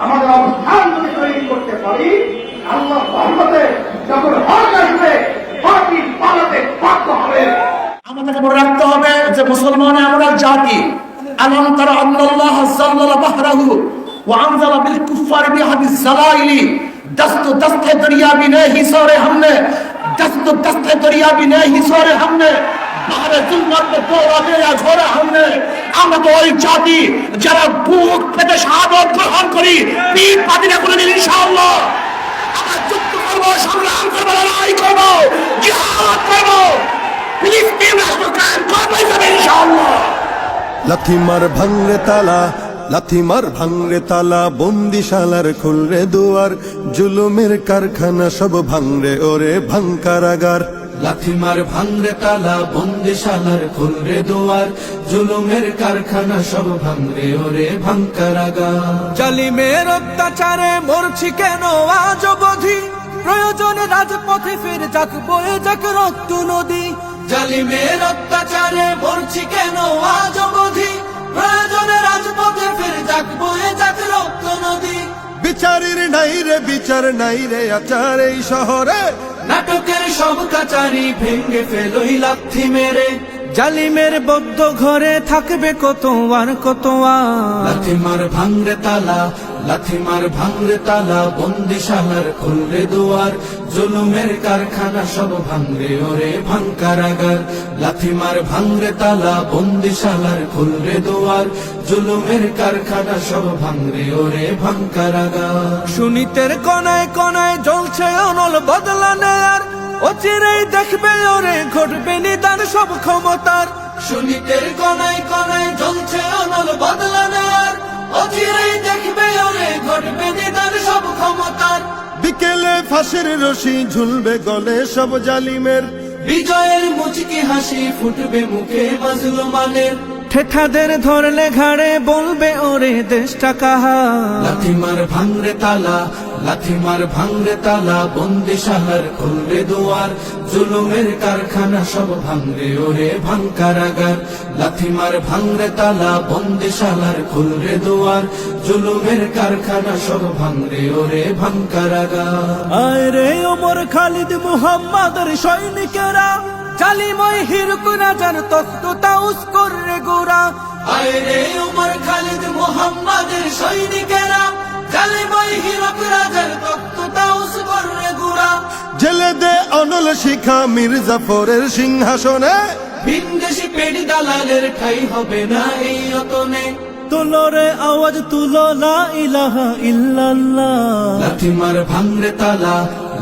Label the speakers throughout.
Speaker 1: আমাদের অবস্থান যদি তৈরি করতে পারি, আল্লাহ রহমতে যখন হক আসবে বাতিল পালাতে বাধ্য হবে।
Speaker 2: আমাদের মনে রাখতে হবে যে মুসলমান আমরা জাতি। আলম তারা আল্লাহ যাল্লালা বাহরাহু ওয়া আনজালা বিল কুফারি বিহাদিস জালাইলি দস্ত দস্তে দরিয়া भी नहीं सोरे हमने दस्त दस्ते दरिया भी नहीं सोरे हमने বাহরে জুলমাত में दौड़ा दिया घोड़ा हमने। আমরা তো ওই জাতি যারা বুক পেতে শাহাদাত গ্রহণ করি, পীর পাদিনা কোনদিন ইনশাআল্লাহ আমরা যুদ্ধ করব, সংগ্রাম করব, লড়াই করব, জিহাদ করব, ফিলিস্তিন রাষ্ট্র কায়েম করব ইনশাআল্লাহ।
Speaker 3: লাথি মার ভাঙরে তালা, লাথি মার ভাঙরে তালা, বন্দিশালার খুলরে দুয়ার, জুলুমের কারখানা সব ভাঙরে ওরে ভাঙ কারাগার।
Speaker 4: লাথি মার ভাঙরে তালা, বন্দিশালার খুলরে দুয়ার, জুলুমের কারখানা সব ভাঙরে ওরে ভাঙ কারাগার।
Speaker 5: জালিমের অত্যাচারে মরছি কেন আজ অবধি, প্রয়োজনে রাজপথে ফের যাক বয়ে যাক রক্ত নদী।
Speaker 4: জালিমের অত্যাচারে মরছি কেন আজ অবধি, প্রয়োজনে রাজপথে ফের যাক বয়ে যাক রক্ত নদী।
Speaker 3: বিচারের নাই রে বিচার নাই রে আচার এই শহরে,
Speaker 4: নাটকের সব কাচারি ভেঙ্গে ফেলোই লাথি মেরে।
Speaker 5: জালিমের বদ্ধ ঘরে থাকবে কত আর কত আর।
Speaker 4: লাথি মার ভাঙরে তালা, লাথি মার ভাঙরে তালা, বন্দিশালার খুলরে দুয়ার, জুলুমের কারখানা সব ভাঙরে ওরে ভাঙ কারাগার। লাথি মার ভাঙরে তালা, বন্দিশালার খুলরে দুয়ার, জুলুমের কারখানা সব ভাঙরে ওরে ভাঙ কারাগার।
Speaker 5: সুনীতের কনায় কনায় জ্বলছে অনল বদলা নেয়ার, অচিরেই দেখবে ওরে ঘটবে নিদান সব ক্ষমতার।
Speaker 4: সুনীতের কনায় কনায় জ্বলছে অনল বদলা নেয়ার, অচিরেই দেখবে ওরে ঘটবে নিদান সব ক্ষমতার।
Speaker 3: বিকেলে ফাঁসের রশি ঝুলবে গলে সব জালিমের,
Speaker 4: বিজয়ের মুচকি হাসি ফুটবে মুখে মাজলুমানের।
Speaker 5: ঠেঠাদের ধরলে ঘাড়ে বলবে ওরে দেশটা কাহা।
Speaker 4: লাথি মার ভাঙরে তালা, লাথি মার ভাঙরে তালা, বন্দিশালার খুলরে দুয়ার, জুলুমের কারখানা সব ভাঙরে ওরে ভাঙ কারাগার। লাথি মার ভাঙরে তালা, বন্দিশালার খুলরে দুয়ার, জুলুমের কারখানা সব ভাঙরে ওরে ভাঙ কারাগার।
Speaker 5: আয় রে ওমর খালিদ মুহাম্মাদের সৈনিকেরা, জালিময় হিরক রাজার তখ্ত তাউস করে গোরা।
Speaker 4: আয় রে উমর খালিদ মুহাম্মাদের সৈনিকেরা, জালিময় হিরক রাজার তখ্ত তাউস করে গোরা।
Speaker 3: জেলে দে অনল শিখা মীর জাফরের সিংহাসনে,
Speaker 4: ভিনদেশি পেড়ি দালালের ঠাই হবে না এই অতনে।
Speaker 5: তুলো রে আওয়াজ তুলো লা ইলাহা ইল্লাল্লাহ।
Speaker 4: লাথি মার ভাঙরে তালা,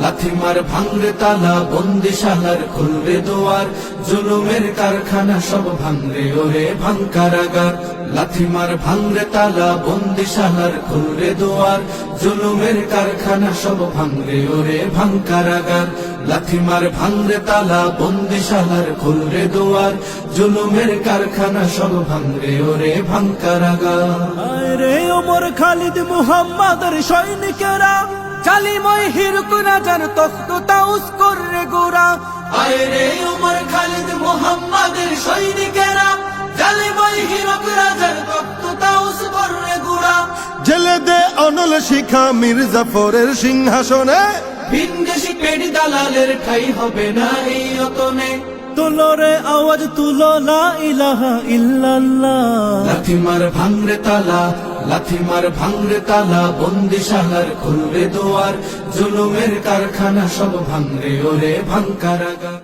Speaker 4: লাথি মার ভাঙরে তালা, বন্দিশালার খুলরে দুয়ার, জুলুমের কারখানা সব ভাঙরে ওরে ভাঙ কারাগার। লাথি মার ভাঙরে তালা, বন্দিশালার খুলরে দুয়ার, জুলুমের কারখানা সব ভাঙরে ওরে ভাঙ কারাগার। লাথি মার ভাঙরে তালা, বন্দিশালার খুলরে দুয়ার, জুলুমের কারখানা সব ভাঙরে ওরে ভাঙ কারাগার।
Speaker 5: আয় রে ওমর খালিদ মুহাম্মাদের সৈনিকেরা, জালিময় হিরক রাজার তখ্ত তাউস করে গোরা।
Speaker 4: আয় রে উমর খালিদ মুহাম্মাদের সৈনিকেরা, জালিময় হিরক রাজার তখ্ত তাউস করে গোরা।
Speaker 3: জেলে দে অনল শিখা মীর জাফরের সিংহাসনে,
Speaker 4: ভিনদেশি পেড়ি দালালের ঠাই হবে না এই অতনে।
Speaker 5: তুলো রে আওয়াজ তুলো লা ইলাহা ইল্লাল্লাহ।
Speaker 4: লাথি মার ভাঙরে তালা, লাথি মার ভাঙরে তালা, বন্দিশালার খুলরে দুয়ার, জুলুমের কারখানা সব ভাঙরে ওরে ভাঙ কারাগার।